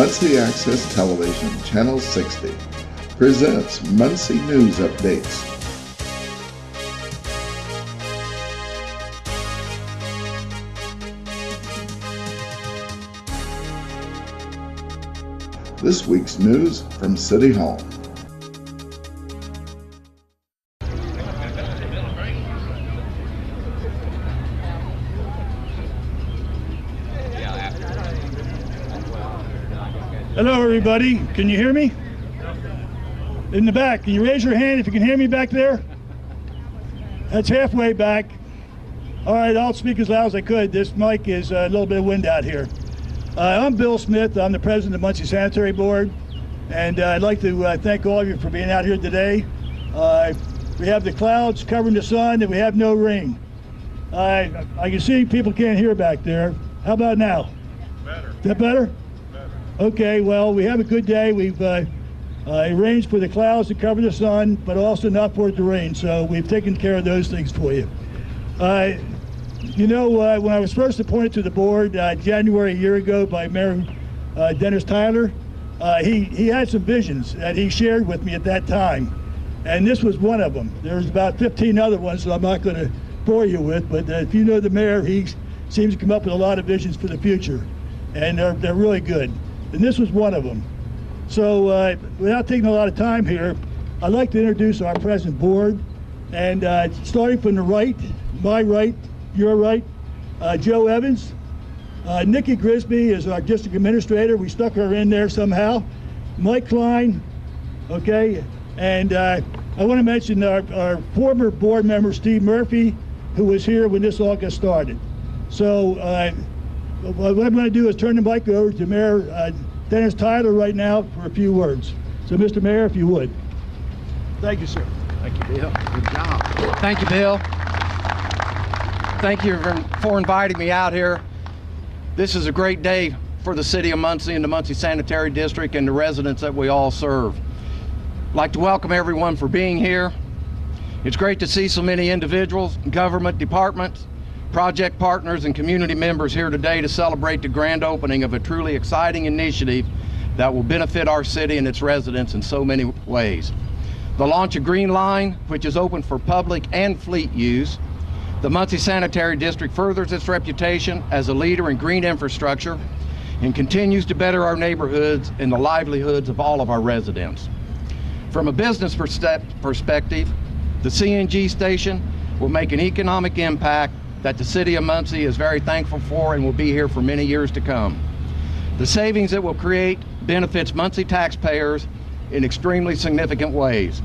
Muncie Access Television, Channel 60, presents Muncie News Updates. This week's news from City Hall. Hello everybody, can you hear me? In the back, can you raise your hand if you can hear me back there? That's halfway back. All right, I'll speak as loud as I could. This mic is a little bit of wind out here. I'm Bill Smith, I'm the president of the Muncie Sanitary Board, and I'd like to thank all of you for being out here today. We have the clouds covering the sun and we have no rain. I can see people can't hear back there. How about now? Better. Is that better? Okay, well, we have a good day. We've arranged for the clouds to cover the sun, but also not for it to rain, so we've taken care of those things for you. You know, when I was first appointed to the board January a year ago by Mayor Dennis Tyler, he had some visions that he shared with me at that time, and this was one of them. There's about 15 other ones that I'm not going to bore you with, but if you know the mayor, he seems to come up with a lot of visions for the future, and they're really good. And this was one of them. So without taking a lot of time here, I'd like to introduce our present board. And starting from the right, my right, your right, Joe Evans. Nikki Grisby is our district administrator. We stuck her in there somehow. Mike Klein, okay. And I want to mention our former board member, Steve Murphy, who was here when this all got started. So what I'm going to do is turn the mic over to Mayor Dennis Tyler right now for a few words. So, Mr. Mayor, if you would. Thank you, sir. Thank you, Bill. Good job. Thank you, Bill. Thank you for inviting me out here. This is a great day for the city of Muncie and the Muncie Sanitary District and the residents that we all serve. I'd like to welcome everyone for being here. It's great to see so many individuals, government departments, project partners and community members here today to celebrate the grand opening of a truly exciting initiative that will benefit our city and its residents in so many ways. The launch of Green Line, which is open for public and fleet use. The Muncie Sanitary District furthers its reputation as a leader in green infrastructure and continues to better our neighborhoods and the livelihoods of all of our residents. From a business perspective, the CNG station will make an economic impact that the city of Muncie is very thankful for and will be here for many years to come. The savings it will create benefits Muncie taxpayers in extremely significant ways.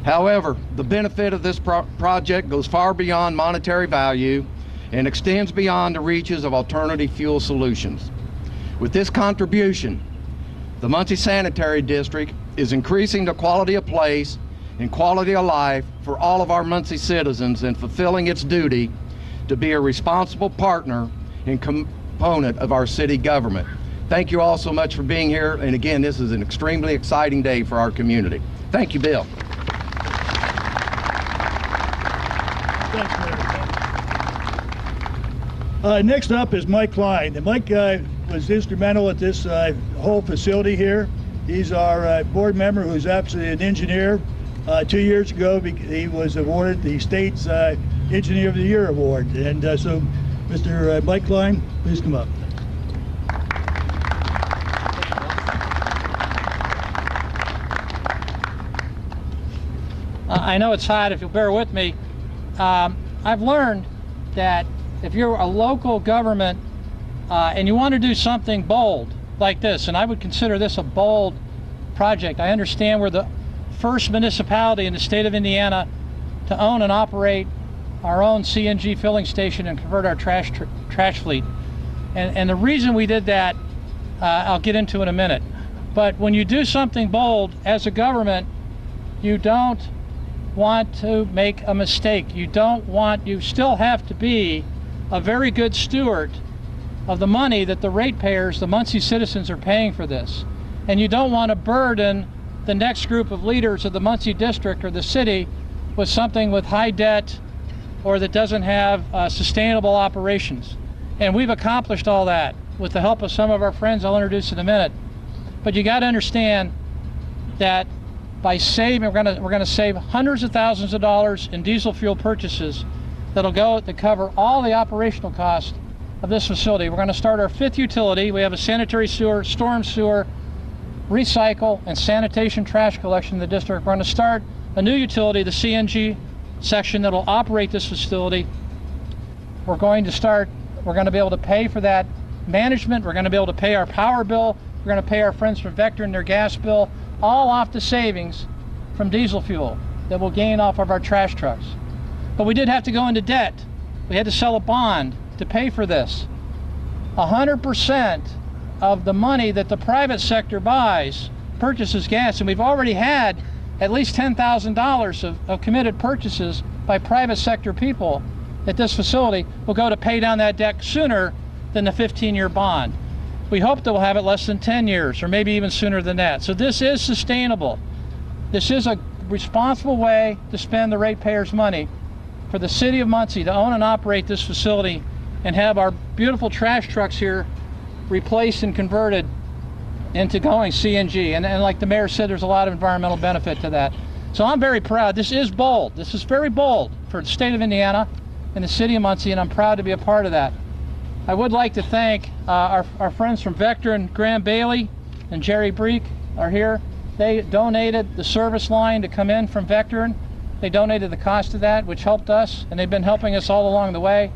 However, the benefit of this project goes far beyond monetary value and extends beyond the reaches of alternative fuel solutions. With this contribution, the Muncie Sanitary District is increasing the quality of place and quality of life for all of our Muncie citizens and fulfilling its duty to be a responsible partner and component of our city government. Thank you all so much for being here, and again, this is an extremely exciting day for our community. Thank you, Bill. Thanks, Mayor. Next up is Mike Klein. And Mike was instrumental at this whole facility here. He's our board member who's actually an engineer. 2 years ago, he was awarded the state's Engineer of the Year award. And so, Mr. Mike Klein, please come up. I know it's hot, if you'll bear with me. I've learned that if you're a local government and you want to do something bold like this, and I would consider this a bold project. I understand we're the first municipality in the state of Indiana to own and operate our own CNG filling station and convert our trash fleet. And the reason we did that, I'll get into in a minute. But when you do something bold as a government, you don't want to make a mistake. You still have to be a very good steward of the money that the ratepayers, the Muncie citizens, are paying for this. And you don't want to burden the next group of leaders of the Muncie district or the city with something with high debt or that doesn't have sustainable operations. And we've accomplished all that with the help of some of our friends I'll introduce in a minute. But you got to understand that by saving, we're going to save hundreds of thousands of dollars in diesel fuel purchases that'll go to cover all the operational costs of this facility. We're going to start our 5th utility. We have a sanitary sewer, storm sewer, recycle, and sanitation trash collection in the district. We're going to start a new utility, the CNG section, that'll operate this facility. We're going to be able to pay for that management. We're going to be able to pay our power bill. We're going to pay our friends from Vectren their gas bill, all off the savings from diesel fuel that we'll gain off of our trash trucks. But we did have to go into debt. We had to sell a bond to pay for this. 100% of the money that the private sector purchases gas, and we've already had at least $10,000 of committed purchases by private sector people at this facility, will go to pay down that debt sooner than the 15-year bond. We hope that we'll have it less than 10 years, or maybe even sooner than that. So this is sustainable. This is a responsible way to spend the ratepayers' money for the city of Muncie to own and operate this facility and have our beautiful trash trucks here replaced and converted into going CNG. And like the mayor said, there's a lot of environmental benefit to that. So I'm very proud. This is bold. This is very bold for the state of Indiana and the city of Muncie, and I'm proud to be a part of that. I would like to thank our friends from Vectren, Graham Bailey and Jerry Breek are here. They donated the service line to come in from Vectren. They donated the cost of that, which helped us, and they've been helping us all along the way.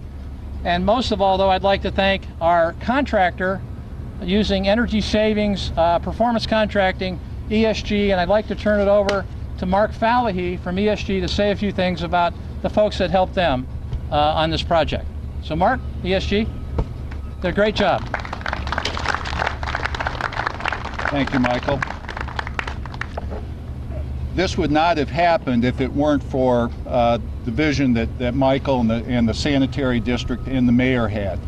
And most of all, though, I'd like to thank our contractor using energy savings, performance contracting, ESG, and I'd like to turn it over to Mark Fallahy from ESG to say a few things about the folks that helped them on this project. So Mark, ESG, did a great job. Thank you, Michael. This would not have happened if it weren't for the vision that Michael and the sanitary district and the mayor had.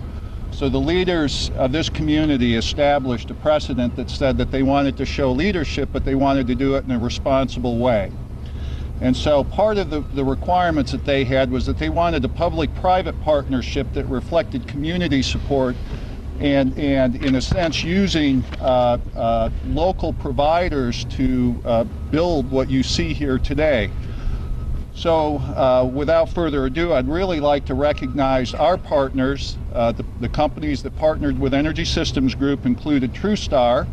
So the leaders of this community established a precedent that said that they wanted to show leadership, but they wanted to do it in a responsible way. And so part of the requirements that they had was that they wanted a public-private partnership that reflected community support and in a sense using local providers to build what you see here today. So without further ado, I'd really like to recognize our partners. The companies that partnered with Energy Systems Group included TrueStar.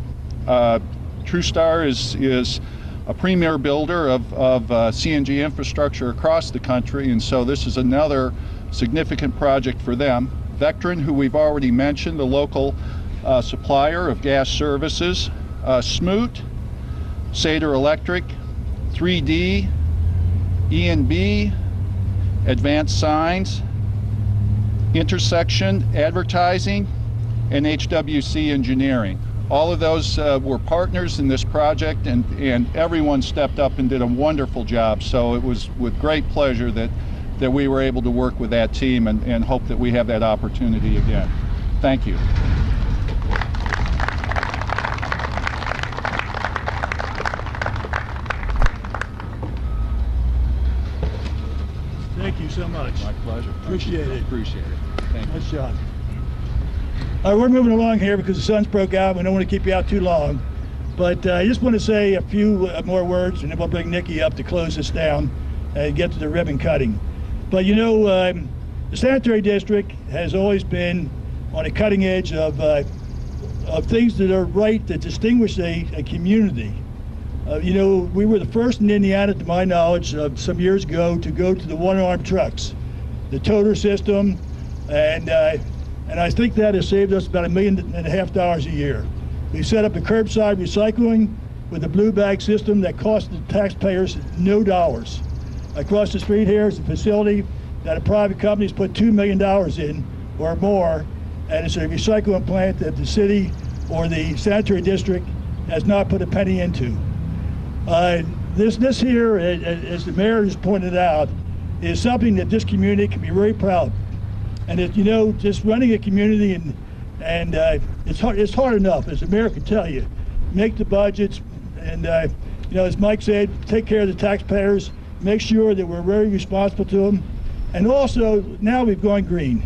TrueStar is a premier builder of CNG infrastructure across the country, and so this is another significant project for them. Vectren, who we've already mentioned, the local supplier of gas services. Smoot, Sater Electric, 3D, E&B, Advanced Signs, Intersection Advertising, and HWC Engineering. All of those were partners in this project, and everyone stepped up and did a wonderful job. So it was with great pleasure that we were able to work with that team and hope that we have that opportunity again. Thank you. Thank you so much. My pleasure. Appreciate it. Appreciate it. Thank you. Nice job. All right, we're moving along here because the sun's broke out. We don't want to keep you out too long. But I just want to say a few more words, and then we'll bring Nikki up to close this down and get to the ribbon cutting. But you know, the sanitary district has always been on the cutting edge of things that are right, that distinguish a community. You know, we were the first in Indiana, to my knowledge, some years ago, to go to the one-armed trucks, the toter system, and I think that has saved us about $1.5 million a year. We set up a curbside recycling with a blue bag system that cost the taxpayers no dollars. Across the street here is a facility that a private company's put $2 million in or more, and it's a recycling plant that the city or the sanitary district has not put a penny into. This here, as the mayor has pointed out, is something that this community can be very proud. And you know, just running a community and it's hard enough, as the mayor can tell you. Make the budgets, and you know, as Mike said, take care of the taxpayers. Make sure that we're very responsible to them, and also now we've gone green.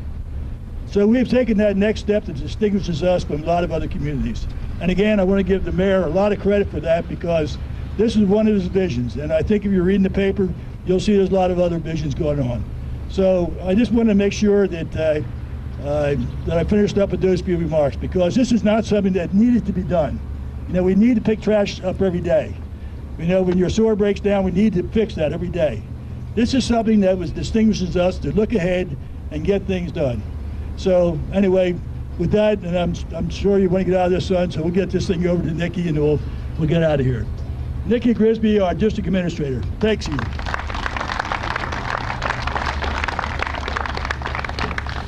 So we've taken that next step that distinguishes us from a lot of other communities. And again, I want to give the mayor a lot of credit for that, because this is one of his visions. And I think if you're reading the paper, you'll see there's a lot of other visions going on. So I just want to make sure that I finished up with those few remarks, because this is not something that needed to be done. You know, we need to pick trash up every day. You know, when your sewer breaks down, we need to fix that every day. This is something that distinguishes us to look ahead and get things done. So anyway, with that, and I'm sure you want to get out of this, son, so we'll get this thing over to Nikki and we'll get out of here. Nikki Grisby, our district administrator. Thanks you.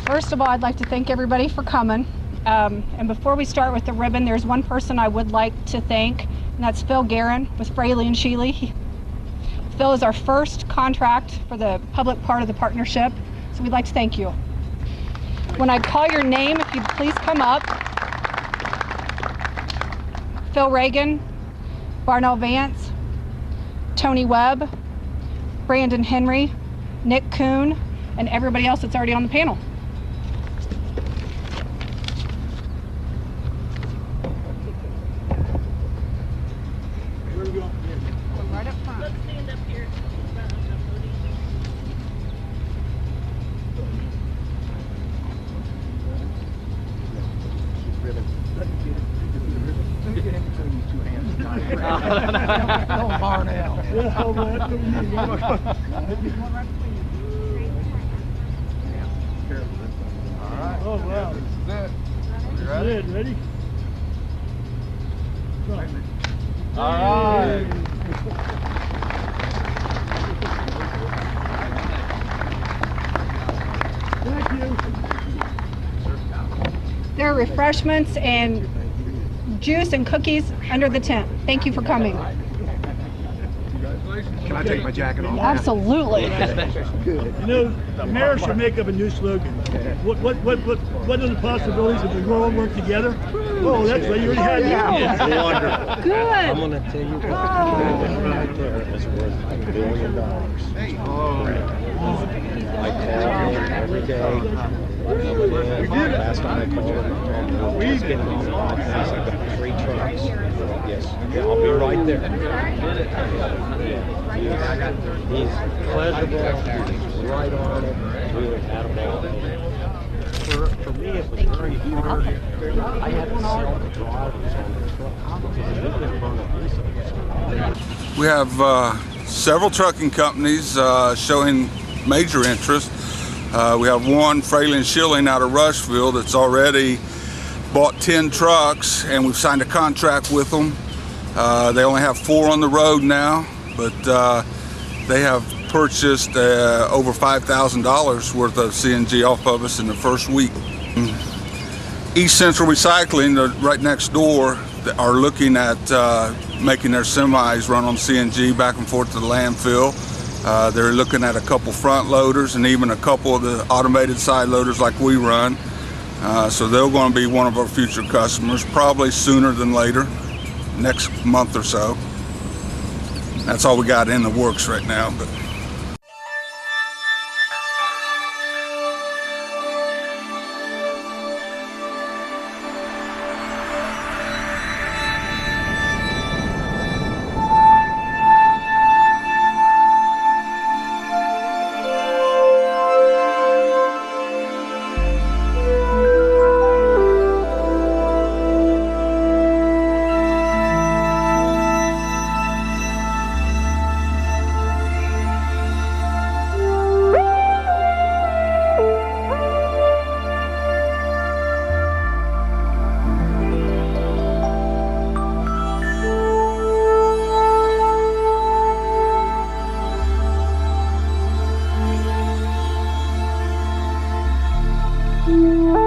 First of all, I'd like to thank everybody for coming. And before we start with the ribbon, there's one person I would like to thank, and that's Phil Guerin with Fraley and Sheely. Phil is our first contract for the public part of the partnership, so we'd like to thank you. When I call your name, if you'd please come up. Phil Reagan, Barnell Vance, Tony Webb, Brandon Henry, Nick Kuhn, and everybody else that's already on the panel. Right up front. Let's stand up here. Don't bar now. Oh, wow. This is it. Good. Ready? All right. Thank you. There are refreshments and juice and cookies under the tent. Thank you for coming. Can I take my jacket off? Absolutely. You know, the mayor should make up a new slogan. What are the possibilities if we all work together? Oh, that's right. You already had that. Wonderful. Good. I'm going to tell you what, right there is worth $1 billion. I call him every day. Last time I called him, he's getting on the podcast. I've got 3 trucks. Yes, yeah, I'll be right there. He's pleasurable, right on it, really had a ball. For me, it was very hard. I had to sell the drivers on the truck because it didn't burn up diesel. We have several trucking companies showing major interest. We have one, Fraley and Schilling, out of Rushville, that's already bought 10 trucks, and we've signed a contract with them. They only have 4 on the road now, but they have purchased over $5,000 worth of CNG off of us in the first week. East Central Recycling, right next door, are looking at making their semis run on CNG back and forth to the landfill. They're looking at a couple front loaders and even a couple of the automated side loaders like we run. So they're going to be one of our future customers, probably sooner than later, next month or so. That's all we got in the works right now. But Thank you.